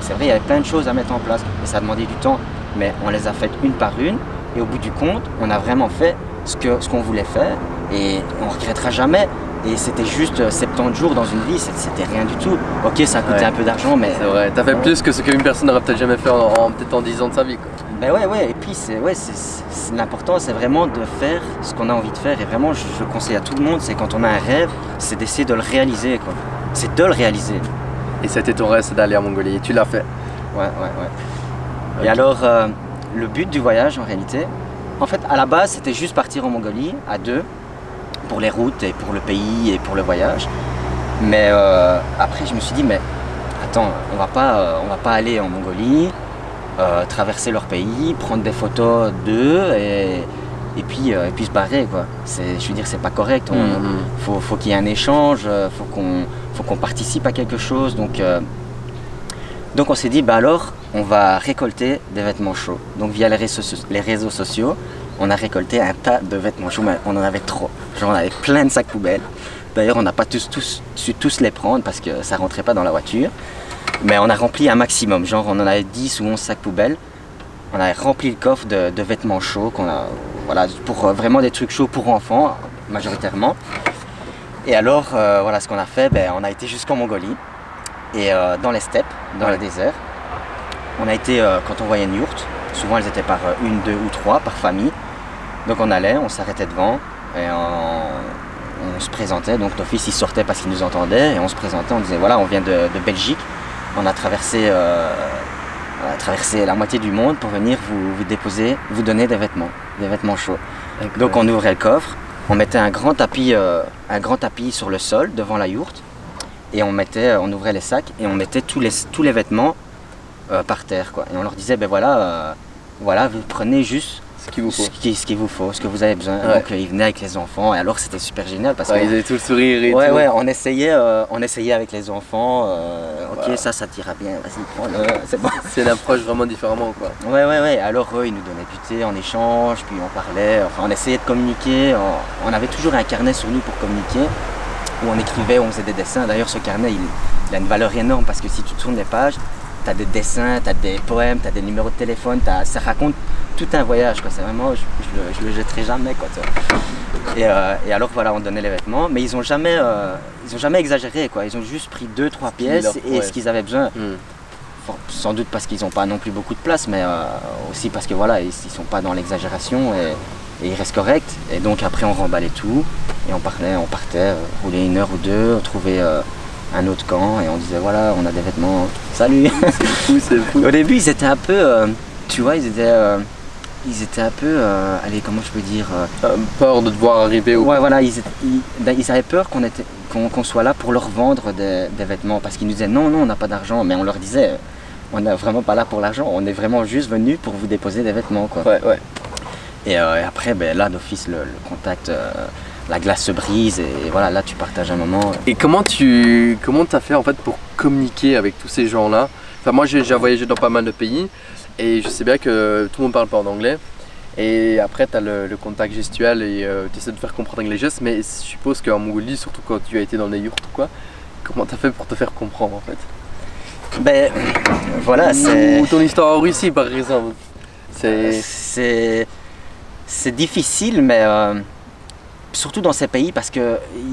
c'est vrai, il y avait plein de choses à mettre en place et ça a demandé du temps, mais on les a faites une par une et au bout du compte, on a vraiment fait ce qu'on voulait faire et on ne regrettera jamais. Et c'était juste 70 jours dans une vie, c'était rien du tout. Ok, ça a coûté un peu d'argent, mais... C'est vrai, t'as fait plus que ce qu'une personne n'aurait peut-être jamais fait peut-être en 10 ans de sa vie, quoi. Ben ouais, et puis l'important, c'est vraiment de faire ce qu'on a envie de faire. Et vraiment, je conseille à tout le monde, c'est quand on a un rêve, c'est d'essayer de le réaliser, quoi. C'est de le réaliser. Et c'était ton rêve, c'est d'aller en Mongolie, et tu l'as fait. Ouais. Okay. Et alors, le but du voyage, en réalité, en fait, à la base, c'était juste partir en Mongolie, à deux, pour les routes et pour le pays et pour le voyage. Mais après, je me suis dit, mais attends, on va pas aller en Mongolie, traverser leur pays, prendre des photos d'eux et puis se barrer, quoi. Je veux dire, c'est pas correct. Faut qu'il y ait un échange, faut qu'on participe à quelque chose. Donc on s'est dit, bah alors, on va récolter des vêtements chauds. Donc via les réseaux sociaux, on a récolté un tas de vêtements chauds, mais on en avait trop. Genre, on avait plein de sacs poubelles. D'ailleurs, on n'a pas su tous les prendre parce que ça rentrait pas dans la voiture. Mais on a rempli un maximum. Genre, on en avait 10 ou 11 sacs poubelles. On a rempli le coffre de vêtements chauds, voilà, pour vraiment des trucs chauds pour enfants, majoritairement. Et alors, voilà ce qu'on a fait, on a été jusqu'en Mongolie. Et dans les steppes, dans le désert, on a été, quand on voyait une yourte, souvent elles étaient par une, deux ou trois, par famille. Donc on allait, on s'arrêtait devant et on se présentait. Donc d'office ils sortaient parce qu'ils nous entendaient et on se présentait, on disait voilà, on vient de Belgique, on a traversé la moitié du monde pour venir vous déposer, vous donner des vêtements chauds. Okay. Donc on ouvrait le coffre, on mettait un grand tapis sur le sol devant la yourte et on ouvrait les sacs et on mettait tous les vêtements par terre, quoi. Et on leur disait voilà, vous prenez juste ce qu'il vous faut, ce que vous avez besoin. Ouais. Donc ils venaient avec les enfants et alors c'était super génial parce qu'ils avaient tout le sourire et tout. Ouais, on essayait avec les enfants. Ok, ça t'ira bien, vas-y, prends-le, c'est bon. C'est l'approche vraiment différemment, quoi. Ouais. Alors eux, ils nous donnaient du thé en échange, puis on parlait, enfin on essayait de communiquer. On avait toujours un carnet sur nous pour communiquer, où on écrivait, on faisait des dessins. D'ailleurs, ce carnet, il a une valeur énorme parce que si tu tournes les pages, tu as des dessins, tu as des poèmes, tu as des numéros de téléphone, ça raconte tout un voyage, quoi. C'est vraiment, je le jetterai jamais, quoi. Et alors voilà, on donnait les vêtements, mais ils ont jamais exagéré, quoi. Ils ont juste pris 2-3 pièces et ce qu'ils avaient besoin. Bon, sans doute parce qu'ils n'ont pas non plus beaucoup de place, mais aussi parce que voilà, ils sont pas dans l'exagération et ils restent corrects. Et donc après on remballait tout et on partait rouler 1 heure ou 2, trouver un autre camp et on disait voilà, on a des vêtements, salut. C'est fou. Au début ils étaient un peu, tu vois, ils étaient un peu, allez, comment je peux dire, peur de devoir arriver au... Ouais, voilà, ils avaient peur qu'on soit là pour leur vendre des vêtements parce qu'ils nous disaient non, on n'a pas d'argent, mais on leur disait on n'est vraiment pas là pour l'argent, on est vraiment juste venu pour vous déposer des vêtements, quoi. Ouais. Et après, là d'office le contact, la glace se brise et voilà, là tu partages un moment. Et comment t'as fait en fait pour communiquer avec tous ces gens-là? Enfin moi j'ai voyagé dans pas mal de pays et je sais bien que tout le monde parle pas en anglais. Et après tu as le contact gestuel et tu essaies de faire comprendre avec les gestes, mais je suppose qu'en Mongolie, surtout quand tu as été dans les yurts ou quoi, comment t'as fait pour te faire comprendre en fait? Voilà, ou ton histoire en Russie par exemple. C'est difficile, mais surtout dans ces pays parce qu'il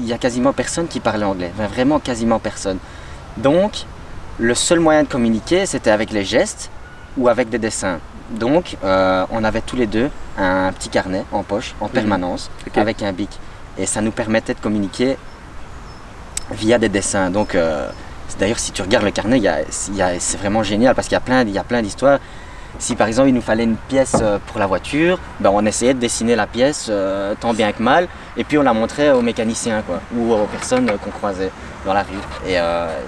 y a quasiment personne qui parlait anglais, vraiment quasiment personne. Donc le seul moyen de communiquer c'était avec les gestes ou avec des dessins. Donc on avait tous les deux un petit carnet en poche en permanence avec un bic et ça nous permettait de communiquer via des dessins. Donc d'ailleurs si tu regardes le carnet, c'est vraiment génial parce qu'il y a plein d'histoires. Si par exemple il nous fallait une pièce pour la voiture, on essayait de dessiner la pièce tant bien que mal et puis on la montrait aux mécaniciens, quoi, ou aux personnes qu'on croisait dans la rue. Et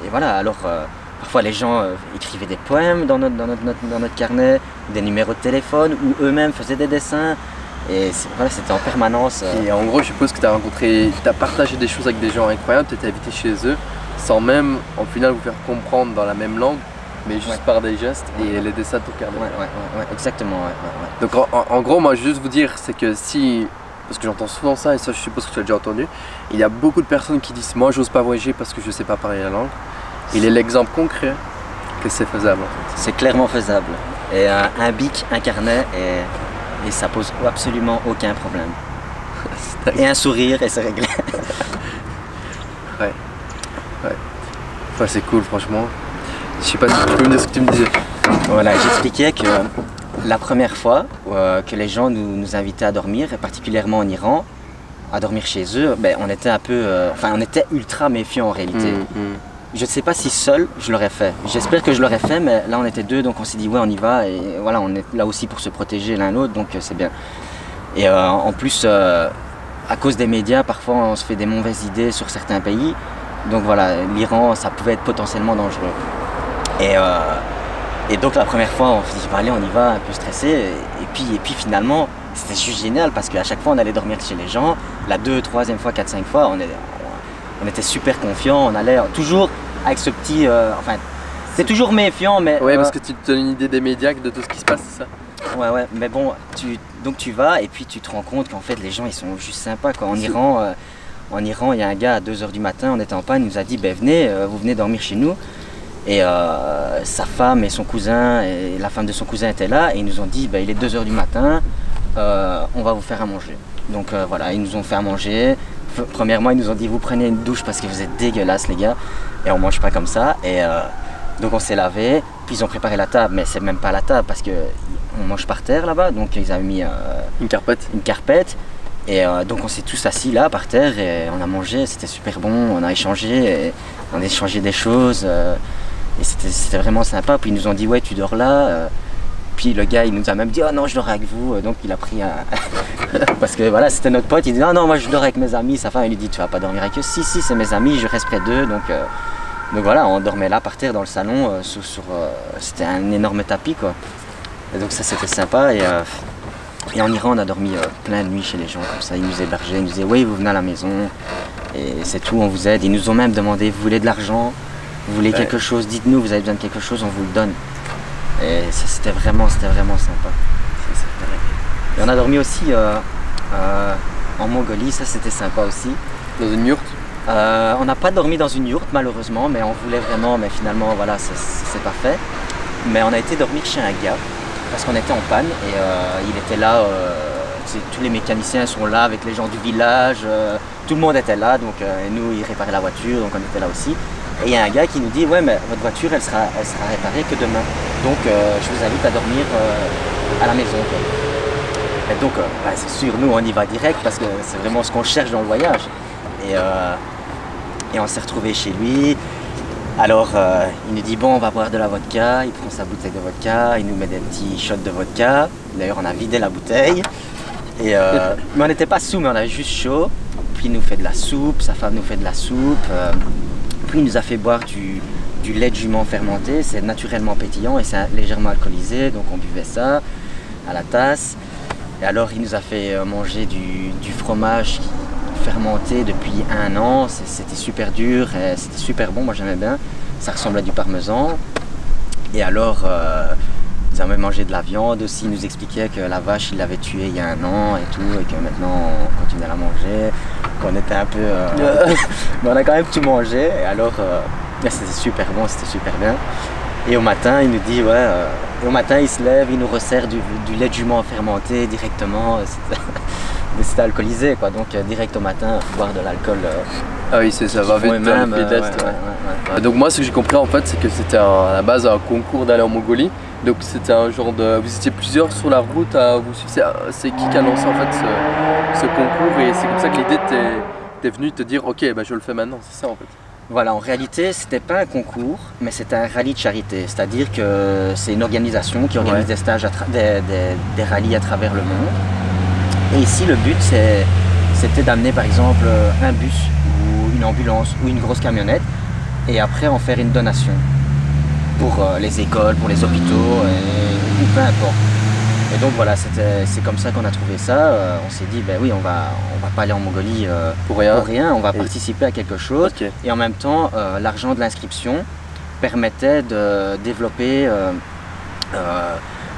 voilà, alors parfois les gens écrivaient des poèmes dans notre carnet, des numéros de téléphone ou eux-mêmes faisaient des dessins. Et voilà, c'était en permanence. Et en gros, je suppose que tu as partagé des choses avec des gens incroyables, tu étais invité chez eux, sans même, en final, vous faire comprendre dans la même langue, mais juste par des gestes et les dessins de ton carnet. Ouais, exactement. Donc en gros, moi, je veux juste vous dire, c'est que si, parce que j'entends souvent ça, et ça, je suppose que tu as déjà entendu, il y a beaucoup de personnes qui disent, moi, j'ose pas voyager parce que je sais pas parler la langue. Il est l'exemple concret que c'est faisable. En fait. C'est clairement faisable. Et un bic, un carnet, et ça pose absolument aucun problème. Et un sourire, et c'est réglé. Ouais, c'est cool, franchement. Je sais pas si tu peux me dire ce que tu me disais. Voilà, j'expliquais que la première fois que les gens nous invitaient à dormir, et particulièrement en Iran, à dormir chez eux, ben, on était un peu, on était ultra méfiants en réalité. Je ne sais pas si seul je l'aurais fait. J'espère que je l'aurais fait, mais là on était deux, donc on s'est dit ouais on y va, et voilà, on est là aussi pour se protéger l'un l'autre, donc c'est bien. Et en plus, à cause des médias, parfois on se fait des mauvaises idées sur certains pays, donc voilà, l'Iran ça pouvait être potentiellement dangereux. Et donc la première fois on s'est dit bah, allez on y va, un peu stressé, et puis finalement c'était juste génial parce qu'à chaque fois on allait dormir chez les gens, la 2, 3e fois, 4, 5 fois on était super confiants, on allait toujours avec ce petit... c'est toujours méfiant, mais... Ouais, parce que tu te donnes une idée des médias, de tout ce qui se passe, c'est ça? Ouais, mais bon, donc tu vas et puis tu te rends compte qu'en fait les gens ils sont juste sympas, quoi. En Iran, il y a un gars à 2 h du matin, on était en panne, il nous a dit ben, venez, vous venez dormir chez nous. Et sa femme et son cousin, et la femme de son cousin étaient là, et ils nous ont dit ben, il est 2 h du matin, on va vous faire à manger. Donc voilà, ils nous ont fait à manger. Premièrement, ils nous ont dit vous prenez une douche parce que vous êtes dégueulasses les gars, et on mange pas comme ça. Et donc on s'est lavé, puis ils ont préparé la table, mais c'est même pas la table parce que on mange par terre là-bas, donc ils avaient mis une carpette. Et donc on s'est tous assis là par terre et on a mangé, c'était super bon, on a échangé des choses, et c'était vraiment sympa. Puis ils nous ont dit ouais tu dors là. Puis le gars il nous a même dit oh non je dors avec vous, donc il a pris un... parce que voilà c'était notre pote, il dit non moi je dors avec mes amis, sa femme elle lui dit tu vas pas dormir avec eux, si c'est mes amis, je reste près d'eux, donc voilà on dormait là par terre dans le salon, c'était un énorme tapis quoi, et donc ça c'était sympa. Et en Iran on a dormi plein de nuits chez les gens comme ça, ils nous hébergeaient, ils nous disaient oui vous venez à la maison et c'est tout, on vous aide, ils nous ont même demandé vous voulez de l'argent, vous voulez quelque chose, dites-nous vous avez besoin de quelque chose, on vous le donne. Et ça c'était vraiment sympa. Et on a dormi aussi en Mongolie, ça c'était sympa aussi. Dans une yourte? On n'a pas dormi dans une yourte malheureusement, mais on voulait vraiment, mais finalement voilà, c'est pas fait. Mais on a été dormir chez un gars, parce qu'on était en panne, et il était là, tous les mécaniciens sont là avec les gens du village, tout le monde était là, donc et nous il réparait la voiture, donc on était là aussi. Et il y a un gars qui nous dit ouais mais votre voiture elle sera réparée que demain, donc je vous invite à dormir à la maison quoi. Et donc c'est sûr nous on y va direct parce que c'est vraiment ce qu'on cherche dans le voyage, et on s'est retrouvé chez lui. Alors il nous dit bon on va boire de la vodka, il prend sa bouteille de vodka, il nous met des petits shots de vodka, d'ailleurs on a vidé la bouteille, mais on n'était pas sous mais on avait juste chaud, puis il nous fait de la soupe, sa femme nous fait de la soupe. Puis il nous a fait boire du lait de jument fermenté, c'est naturellement pétillant et c'est légèrement alcoolisé, donc on buvait ça à la tasse. Et alors il nous a fait manger du fromage fermenté depuis 1 an, c'était super dur, c'était super bon, moi j'aimais bien, ça ressemble à du parmesan. Et alors il nous a même mangé de la viande aussi, il nous expliquait que la vache il l'avait tuée il y a 1 an et tout, et que maintenant on continue à la manger. On était un peu... mais on a quand même tout mangé, et alors c'était super bon, c'était super bien. Et au matin, il nous dit, ouais, au matin il se lève, il nous resserre du lait de jument fermenté directement, c'était alcoolisé quoi, donc direct au matin, boire de l'alcool. Ah oui, ça va vite dans le pays de l'Est. Donc moi ce que j'ai compris en fait, c'est que c'était à la base un concours d'aller en Mongolie. Donc c'était un genre de... Vous étiez plusieurs sur la route à vous suivre. C'est qui a lancé en fait ce concours, et c'est comme ça que l'idée t'est venue de te dire ok bah, je le fais maintenant, c'est ça en fait? Voilà, en réalité c'était pas un concours, mais c'était un rallye de charité. C'est-à-dire que c'est une organisation qui organise des stages, des rallyes à travers le monde. Et ici le but c'était d'amener par exemple un bus ou une ambulance ou une grosse camionnette, et après en faire une donation pour les écoles, pour les hôpitaux, ou peu importe. Et donc voilà, c'est comme ça qu'on a trouvé ça. On s'est dit, ben oui, on va pas aller en Mongolie pour rien, on va participer à quelque chose. Okay. Et en même temps, l'argent de l'inscription permettait de développer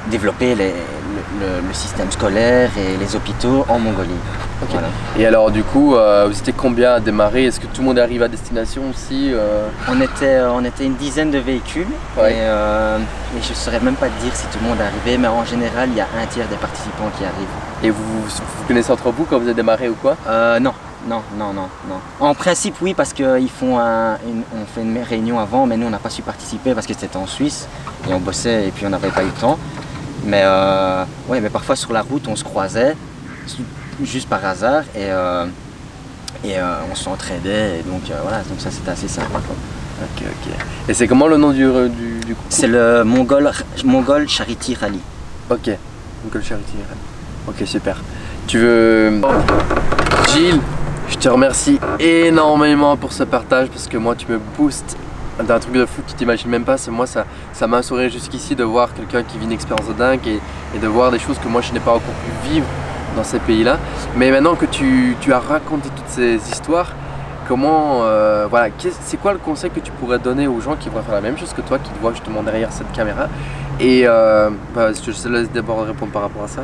le système scolaire et les hôpitaux en Mongolie. Okay. Voilà. Et alors du coup, vous étiez combien à démarrer? Est-ce que tout le monde arrive à destination aussi? On était une dizaine de véhicules, ouais. et je ne saurais même pas te dire si tout le monde est arrivé, mais en général, il y a un tiers des participants qui arrivent. Et vous connaissez entre vous quand vous avez démarré ou quoi? Non. En principe, oui, parce qu'on fait une réunion avant, mais nous, on n'a pas su participer parce que c'était en Suisse, et on bossait, et puis on n'avait pas eu le temps. Mais, ouais, mais parfois sur la route, on se croisait, juste par hasard, et on s'entraidait, et donc voilà, donc ça c'était assez sympa. Ok. Et c'est comment le nom du groupe? C'est le Mongol Charity Rally. Ok, Mongol Charity Rally. Ok, super. Tu veux... Gilles, je te remercie énormément pour ce partage parce que moi tu me boostes d'un truc de fou que tu t'imagines même pas. Moi ça m'a souri jusqu'ici de voir quelqu'un qui vit une expérience de dingue et de voir des choses que moi je n'ai pas encore pu vivre dans ces pays-là. Mais maintenant que tu as raconté toutes ces histoires, comment, voilà, c'est quoi le conseil que tu pourrais donner aux gens qui voudraient faire la même chose que toi, qui te voient justement derrière cette caméra? Et je te laisse d'abord répondre par rapport à ça.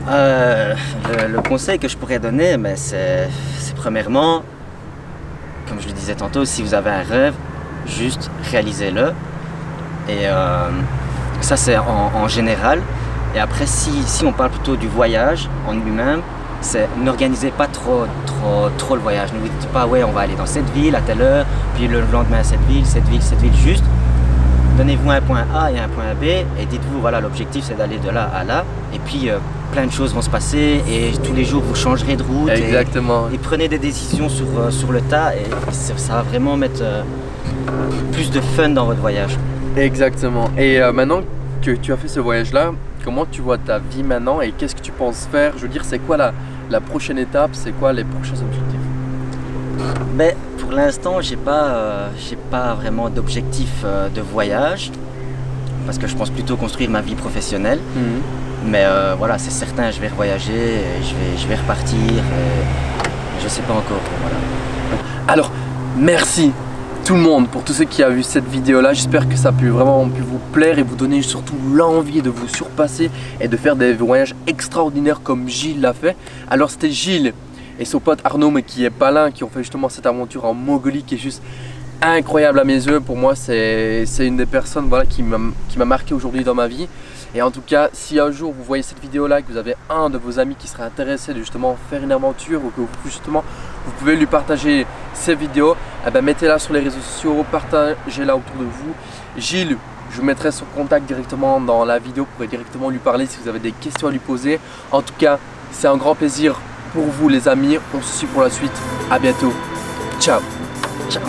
Le conseil que je pourrais donner, c'est premièrement, comme je le disais tantôt, si vous avez un rêve, juste réalisez-le. Et ça c'est en général. Et après, si on parle plutôt du voyage en lui-même, c'est n'organisez pas trop le voyage. Ne vous dites pas ouais, on va aller dans cette ville à telle heure, puis le lendemain à cette ville. Juste donnez-vous un point A et un point B et dites-vous voilà, l'objectif c'est d'aller de là à là. Et puis plein de choses vont se passer et tous les jours vous changerez de route. Exactement. Et prenez des décisions sur le tas et ça va vraiment mettre plus de fun dans votre voyage. Exactement. Et maintenant que tu as fait ce voyage-là, comment tu vois ta vie maintenant et qu'est-ce que tu penses faire? Je veux dire, c'est quoi la prochaine étape? C'est quoi les prochains objectifs? Ben, pour l'instant, j'ai pas vraiment d'objectif de voyage parce que je pense plutôt construire ma vie professionnelle. Mais voilà, c'est certain, je vais voyager, je vais repartir, je sais pas encore. Voilà. Alors, merci tout le monde pour tous ceux qui ont vu cette vidéo là. J'espère que ça a vraiment pu vous plaire et vous donner surtout l'envie de vous surpasser et de faire des voyages extraordinaires comme Gilles l'a fait. Alors c'était Gilles et son pote Arnaud, mais qui est pas l'un, qui ont fait justement cette aventure en Mongolie qui est juste incroyable à mes yeux. Pour moi c'est une des personnes, voilà, qui m'a marqué aujourd'hui dans ma vie. Et en tout cas, si un jour vous voyez cette vidéo là, que vous avez un de vos amis qui serait intéressé de justement faire une aventure ou que vous pouvez lui partager ces vidéos, eh ben, mettez-la sur les réseaux sociaux, partagez-la autour de vous. Gilles, je vous mettrai son contact directement dans la vidéo, vous pourrez directement lui parler si vous avez des questions à lui poser. En tout cas, c'est un grand plaisir pour vous les amis. On se suit pour la suite. À bientôt. Ciao. Ciao.